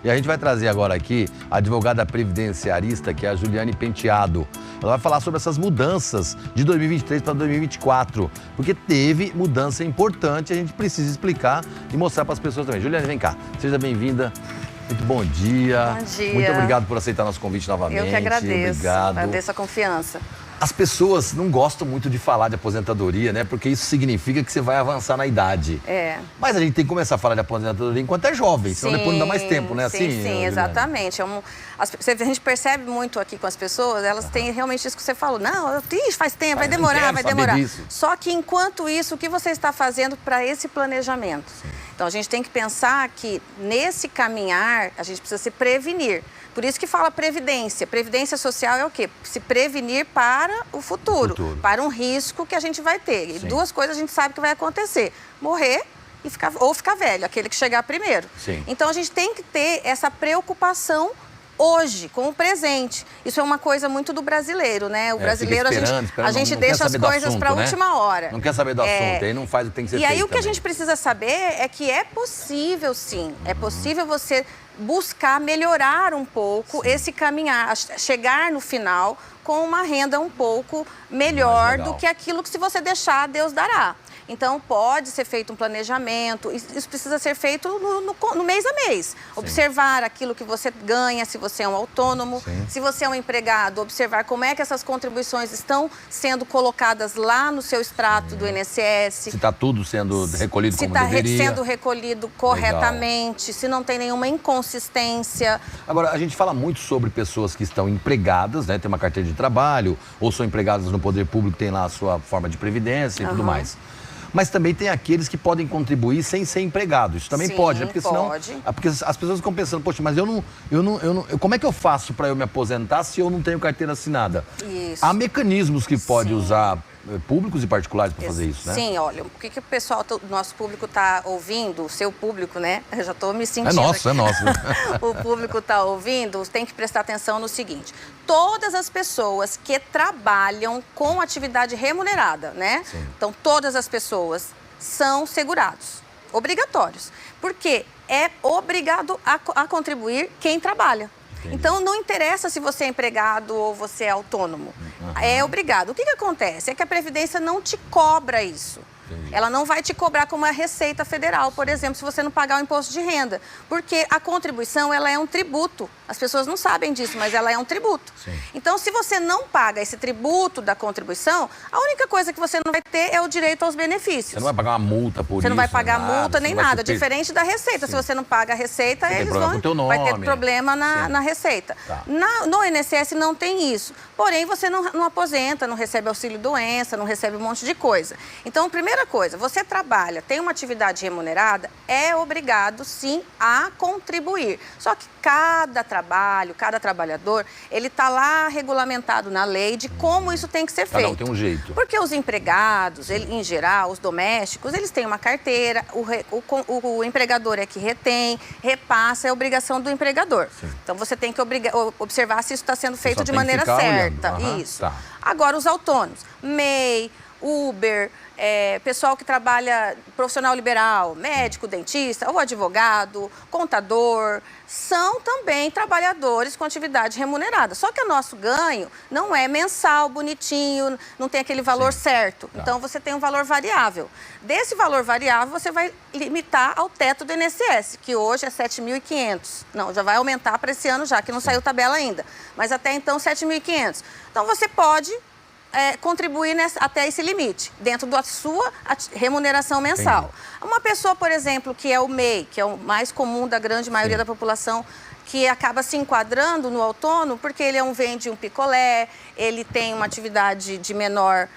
E a gente vai trazer agora aqui a advogada previdenciarista, que é a Juliane Penteado. Ela vai falar sobre essas mudanças de 2023 para 2024, porque teve mudança importante, a gente precisa explicar e mostrar para as pessoas também. Juliane, vem cá, seja bem-vinda. Muito bom dia. Bom dia. Muito obrigado por aceitar nosso convite novamente. Eu que agradeço. Obrigado. Agradeço a confiança. As pessoas não gostam muito de falar de aposentadoria, né? Porque isso significa que você vai avançar na idade. É. Mas a gente tem que começar a falar de aposentadoria enquanto é jovem, senão depois não dá mais tempo, né? Sim, Assim, sim, exatamente. A gente percebe muito aqui com as pessoas, elas têm realmente isso que você falou. Não, faz tempo, vai demorar, vai demorar. Só que enquanto isso, o que você está fazendo para esse planejamento? Sim. Então a gente tem que pensar que nesse caminhar, a gente precisa se prevenir. Por isso que fala previdência. Previdência social é o quê? Se prevenir para o futuro, para um risco que a gente vai ter. E duas coisas a gente sabe que vai acontecer: morrer e ficar velho, aquele que chegar primeiro. Sim. Então a gente tem que ter essa preocupação hoje, com o presente. Isso é uma coisa muito do brasileiro, né? O brasileiro, a gente deixa as coisas para a última hora. Não quer saber do assunto, aí não faz o que tem que ser feito. E aí o que a gente precisa saber é que é possível, sim. É possível você buscar melhorar um pouco esse caminhar, chegar no final com uma renda um pouco melhor do que aquilo que, se você deixar, Deus dará. Então, pode ser feito um planejamento, isso precisa ser feito no mês a mês. Sim. Observar aquilo que você ganha, se você é um autônomo, se você é um empregado, observar como é que essas contribuições estão sendo colocadas lá no seu extrato do INSS. Se está tudo sendo recolhido como deveria. Se está sendo recolhido corretamente, se não tem nenhuma inconsistência. Agora, a gente fala muito sobre pessoas que estão empregadas, né? Tem uma carteira de trabalho, ou são empregadas no poder público, tem lá a sua forma de previdência e tudo mais. Mas também tem aqueles que podem contribuir sem ser empregado. Isso também pode, né? Porque senão, porque as pessoas ficam pensando, poxa, mas como é que eu faço para eu me aposentar se eu não tenho carteira assinada? Isso. Há mecanismos que pode usar, públicos e particulares, para fazer isso, né? Sim, olha, o que o pessoal, nosso público está ouvindo, o seu público, né? Eu já estou me sentindo... É nosso. O público está ouvindo, tem que prestar atenção no seguinte: todas as pessoas que trabalham com atividade remunerada, né? Sim. Então, todas as pessoas são segurados, obrigatórios, porque é obrigado a contribuir quem trabalha. Entendi. Então, não interessa se você é empregado ou você é autônomo. É obrigado. O que acontece? É que a Previdência não te cobra isso. Entendi. Ela não vai te cobrar como a Receita Federal, por exemplo, se você não pagar o imposto de renda. Porque a contribuição, ela é um tributo. As pessoas não sabem disso, mas ela é um tributo. Sim. Então, se você não paga esse tributo da contribuição, a única coisa que você não vai ter é o direito aos benefícios. Você não vai pagar uma multa por isso? Você não vai pagar multa nem nada, diferente da Receita. Sim. Se você não paga a Receita, eles vão... Vai ter problema na Receita. Tá. No INSS não tem isso. Porém, você não aposenta, não recebe auxílio-doença, não recebe um monte de coisa. Então, primeira coisa, você trabalha, tem uma atividade remunerada, é obrigado, sim, a contribuir. Só que cada trabalhador, ele está lá regulamentado na lei de como isso tem que ser feito. Não, tem um jeito. Porque os empregados, em geral, os domésticos, eles têm uma carteira, o empregador é que retém, repassa, é obrigação do empregador. Sim. Então, você tem que observar se isso está sendo feito de maneira certa. Isso. Tá. Agora, os autônomos, MEI, Uber, pessoal que trabalha profissional liberal, médico, dentista, ou advogado, contador, são também trabalhadores com atividade remunerada. Só que o nosso ganho não é mensal, bonitinho, não tem aquele valor certo. Tá. Então, você tem um valor variável. Desse valor variável, você vai limitar ao teto do INSS, que hoje é 7.500. Não, já vai aumentar para esse ano já, que não saiu tabela ainda. Mas até então, 7.500. Então, você pode... contribuir até esse limite, dentro da sua remuneração mensal. Entendi. Uma pessoa, por exemplo, que é o MEI, que é o mais comum da grande maioria da população, que acaba se enquadrando no autônomo, porque ele vende um picolé, ele tem uma atividade de menor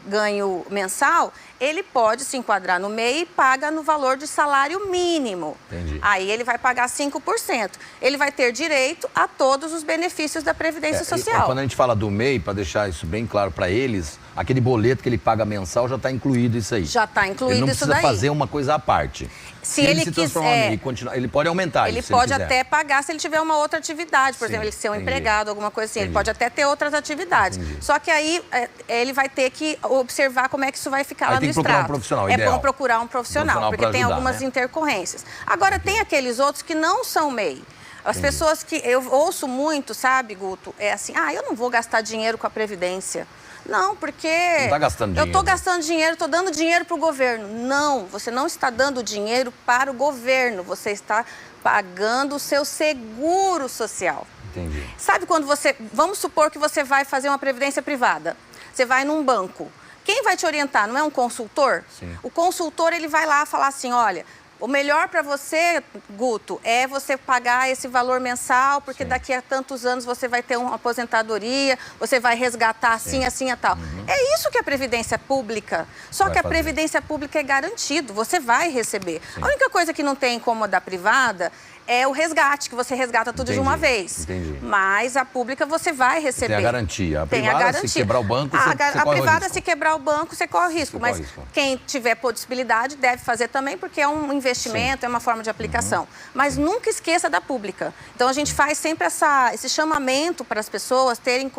ganho mensal, ele pode se enquadrar no MEI e paga no valor de salário mínimo. Entendi. Aí ele vai pagar 5%. Ele vai ter direito a todos os benefícios da Previdência Social. Quando a gente fala do MEI, para deixar isso bem claro para eles, aquele boleto que ele paga mensal já está incluído isso aí. Já está incluído isso daí. Ele não precisa fazer uma coisa à parte. Se ele quiser, ele pode aumentar ele isso. Pode até pagar se ele tiver uma outra atividade, por exemplo, ele ser um empregado, alguma coisa assim. Ele pode até ter outras atividades. Só que aí ele vai ter que observar como é que isso vai ficar lá no extrato. Procurar um profissional, é bom procurar um profissional, porque tem algumas intercorrências. Agora, tem aqueles outros que não são MEI. As pessoas que eu ouço muito, sabe, Guto, é assim, eu não vou gastar dinheiro com a Previdência. Não, porque não tá gastando dinheiro. Eu estou gastando dinheiro, estou dando dinheiro para o governo. Não, você não está dando dinheiro para o governo, você está pagando o seu seguro social. Entendi. Sabe quando vamos supor que você vai fazer uma previdência privada, você vai num banco. Quem vai te orientar? Não é um consultor? Sim. O consultor, ele vai lá falar assim, olha, o melhor para você, Guto, é você pagar esse valor mensal, porque daqui a tantos anos você vai ter uma aposentadoria, você vai resgatar assim, assim e tal. É isso que a Previdência Pública. Só que a Previdência Pública é garantido, você vai receber. A única coisa que não tem como a da privada é o resgate, que você resgata tudo de uma vez. Entendi. Mas a pública você vai receber. Tem a garantia. A Tem privada, a garantia. Se quebrar o banco, você corre a privada, o risco. se quebrar o banco, você corre o risco. Mas quem tiver possibilidade deve fazer também, porque é um investimento, é uma forma de aplicação. Mas nunca esqueça da pública. Então, a gente faz sempre esse chamamento para as pessoas terem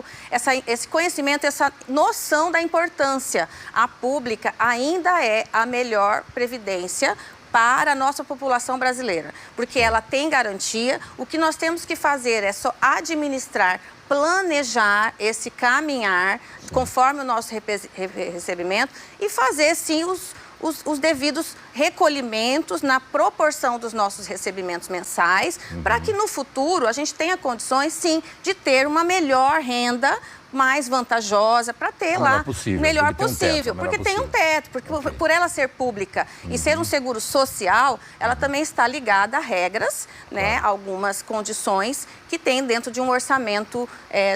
esse conhecimento, essa noção da importância. A pública ainda é a melhor previdência para a nossa população brasileira, porque ela tem garantia. O que nós temos que fazer é só administrar, planejar esse caminhar conforme o nosso recebimento e fazer, sim, os devidos recolhimentos na proporção dos nossos recebimentos mensais, para que no futuro a gente tenha condições, sim, de ter uma melhor renda, mais vantajosa, para ter lá melhor possível, porque tem um teto, porque por ela ser pública e ser um seguro social, ela também está ligada a regras, né, algumas condições que tem dentro de um orçamento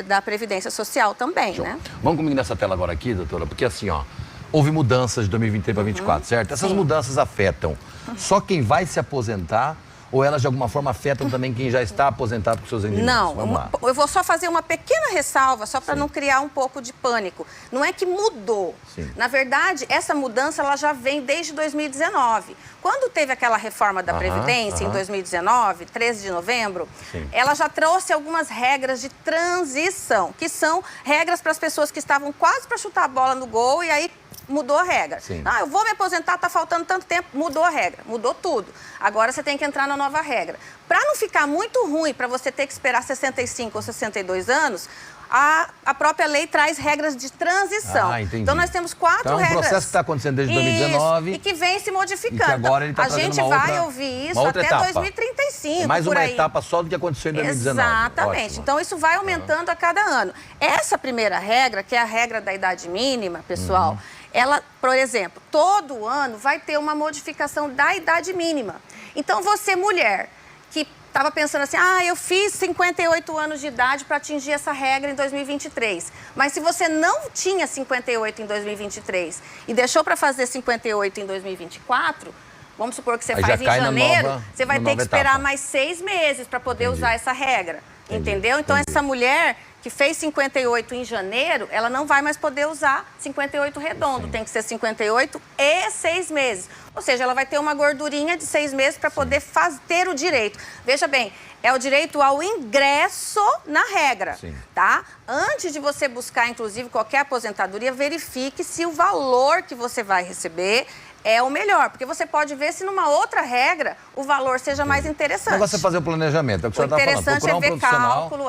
da Previdência Social também, né? Vamos comigo nessa tela agora aqui, doutora, porque assim, ó, houve mudanças de 2023 para 2024, certo? Essas mudanças afetam só quem vai se aposentar ou elas de alguma forma afetam também quem já está aposentado com seus rendimentos? Não, eu vou só fazer uma pequena ressalva, só para não criar um pouco de pânico. Não é que mudou. Na verdade, essa mudança ela já vem desde 2019. Quando teve aquela reforma da Previdência, em 2019, 13 de novembro, ela já trouxe algumas regras de transição, que são regras para as pessoas que estavam quase para chutar a bola no gol e aí mudou a regra. Eu vou me aposentar, está faltando tanto tempo, mudou a regra, mudou tudo. Agora você tem que entrar na nova regra. Para não ficar muito ruim, para você ter que esperar 65 ou 62 anos, a própria lei traz regras de transição. Então nós temos 4 regras. É um processo que está acontecendo desde 2019. E que vem se modificando. E que agora ele está a gente vai ouvir isso até 2035. É mais uma etapa só do que aconteceu em 2019. Exatamente. Ótimo. Então isso vai aumentando a cada ano. Essa primeira regra, que é a regra da idade mínima, pessoal, ela, por exemplo, todo ano vai ter uma modificação da idade mínima. Então você, mulher, que estava pensando assim, eu fiz 58 anos de idade para atingir essa regra em 2023. Mas se você não tinha 58 em 2023 e deixou para fazer 58 em 2024, vamos supor que você faz em janeiro, você vai ter que esperar mais 6 meses para poder usar essa regra. Entendeu? Então, essa mulher que fez 58 em janeiro, ela não vai mais poder usar 58 redondo. Tem que ser 58 e 6 meses. Ou seja, ela vai ter uma gordurinha de 6 meses para poder ter o direito. Veja bem, é o direito ao ingresso na regra, tá? Antes de você buscar, inclusive, qualquer aposentadoria, verifique se o valor que você vai receber é o melhor, porque você pode ver se numa outra regra o valor seja mais interessante. O negócio é fazer o planejamento, é o que você está falando. Interessante é ver cálculo,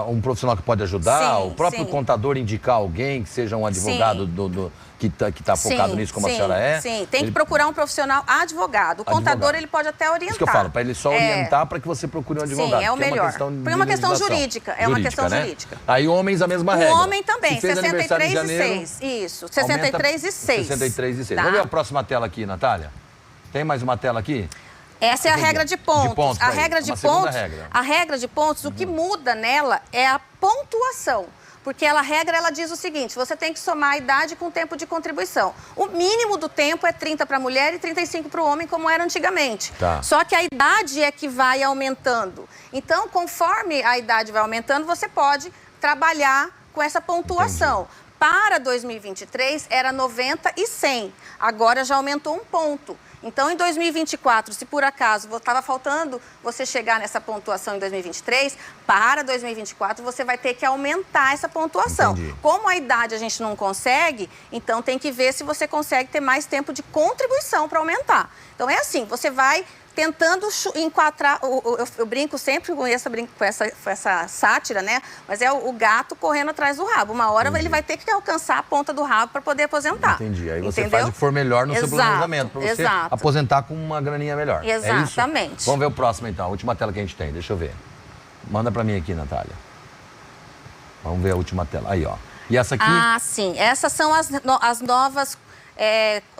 um profissional que pode ajudar, o próprio contador indicar alguém que seja um advogado que está focado nisso, como a senhora é. Tem que procurar um profissional advogado. O contador, ele pode até orientar. Isso que eu falo, para ele só orientar para que você procure um advogado. É o melhor. Porque é uma questão jurídica. É uma questão jurídica. Aí homens, a mesma regra. O homem também, 63 e 6. Isso, 63 e 6. 63 e 6. Vamos ver a próxima tela aqui, Natália? Tem mais uma tela aqui? Essa é a regra de pontos. A regra de pontos, o que muda nela é a pontuação. Porque a regra, ela diz o seguinte, você tem que somar a idade com o tempo de contribuição. O mínimo do tempo é 30 para a mulher e 35 para o homem, como era antigamente. Só que a idade é que vai aumentando. Então, conforme a idade vai aumentando, você pode trabalhar com essa pontuação. Para 2023, era 90 e 100. Agora já aumentou um ponto. Então, em 2024, se por acaso estava faltando você chegar nessa pontuação em 2023, para 2024 você vai ter que aumentar essa pontuação. Entendi. Como a idade a gente não consegue, então tem que ver se você consegue ter mais tempo de contribuição para aumentar. Então, é assim, você vai tentando enquadrar, eu brinco sempre com essa sátira, né? Mas é o gato correndo atrás do rabo. Uma hora ele vai ter que alcançar a ponta do rabo para poder aposentar. Entendi. Aí você Entendeu? faz o que for melhor no seu planejamento, para você exato. aposentar com uma graninha melhor. Exatamente. É isso? Vamos ver o próximo então, a última tela que a gente tem, deixa eu ver. Manda para mim aqui, Natália. Vamos ver a última tela. Aí, ó. E essa aqui? Ah, sim. Essas são as novas...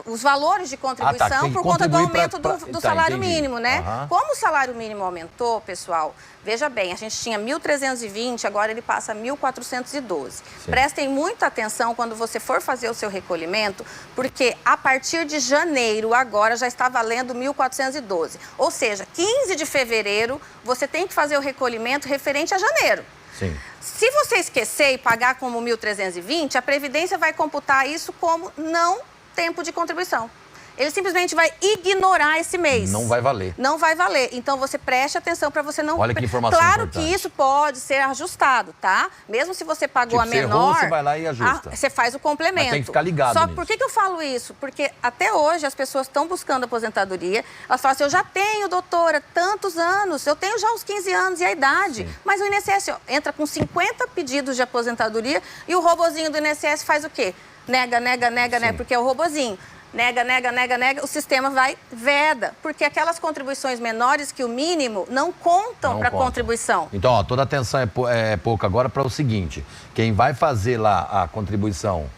os valores de contribuição por conta do aumento do salário mínimo, né? Como o salário mínimo aumentou, pessoal, veja bem, a gente tinha 1.320, agora ele passa a 1.412. Prestem muita atenção quando você for fazer o seu recolhimento, porque a partir de janeiro, agora, já está valendo 1.412. Ou seja, 15 de fevereiro, você tem que fazer o recolhimento referente a janeiro. Sim. Se você esquecer e pagar como 1.320, a Previdência vai computar isso como não tempo de contribuição. Ele simplesmente vai ignorar esse mês. Não vai valer. Não vai valer. Então, você preste atenção para você não... Olha que informação Claro importante. que isso pode ser ajustado, tá? Mesmo se você pagou a menor... Errou, você vai lá e ajusta. Você faz o complemento. Mas tem que ficar ligado Só nisso. por que eu falo isso? Porque até hoje as pessoas estão buscando aposentadoria. Elas falam assim, eu já tenho, doutora, tantos anos. Eu tenho já os 15 anos e a idade. Sim. Mas o INSS entra com 50 pedidos de aposentadoria e o robozinho do INSS faz o quê? Nega, porque é o robozinho. Nega, o sistema vai, veda, porque aquelas contribuições menores que o mínimo não contam para contribuição. Então, ó, toda atenção é pouca agora para o seguinte, quem vai fazer lá a contribuição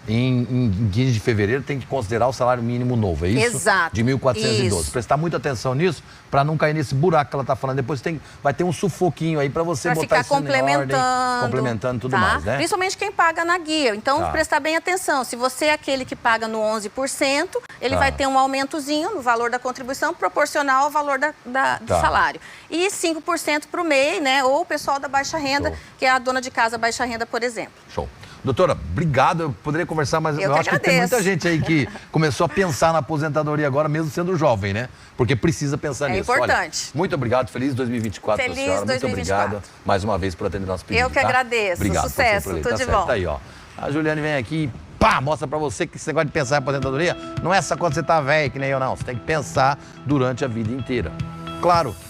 em 15 de fevereiro tem que considerar o salário mínimo novo, é isso? Exato. De 1.412. Isso. Prestar muita atenção nisso para não cair nesse buraco que ela está falando. Depois vai ter um sufoquinho aí para você pra botar ficar isso em ordem, complementando tudo mais, né? Principalmente quem paga na guia. Então, prestar bem atenção. Se você é aquele que paga no 11%, ele vai ter um aumentozinho no valor da contribuição proporcional ao valor do salário. E 5% para o MEI, né? Ou o pessoal da baixa renda, que é a dona de casa baixa renda, por exemplo. Show. Doutora, obrigado. Eu poderia conversar, mas eu acho que tem muita gente aí que começou a pensar na aposentadoria agora, mesmo sendo jovem, né? Porque precisa pensar nisso. É importante. Olha, muito obrigado. Feliz 2024 para a senhora. Muito obrigado mais uma vez por atender nosso pedido. Eu que agradeço. Obrigado. Sucesso. Tudo de bom. Tá aí, ó. A Juliane vem aqui e pá, mostra para você que esse negócio de pensar em aposentadoria não é só quando você tá velho, que nem eu, não. Você tem que pensar durante a vida inteira. Claro.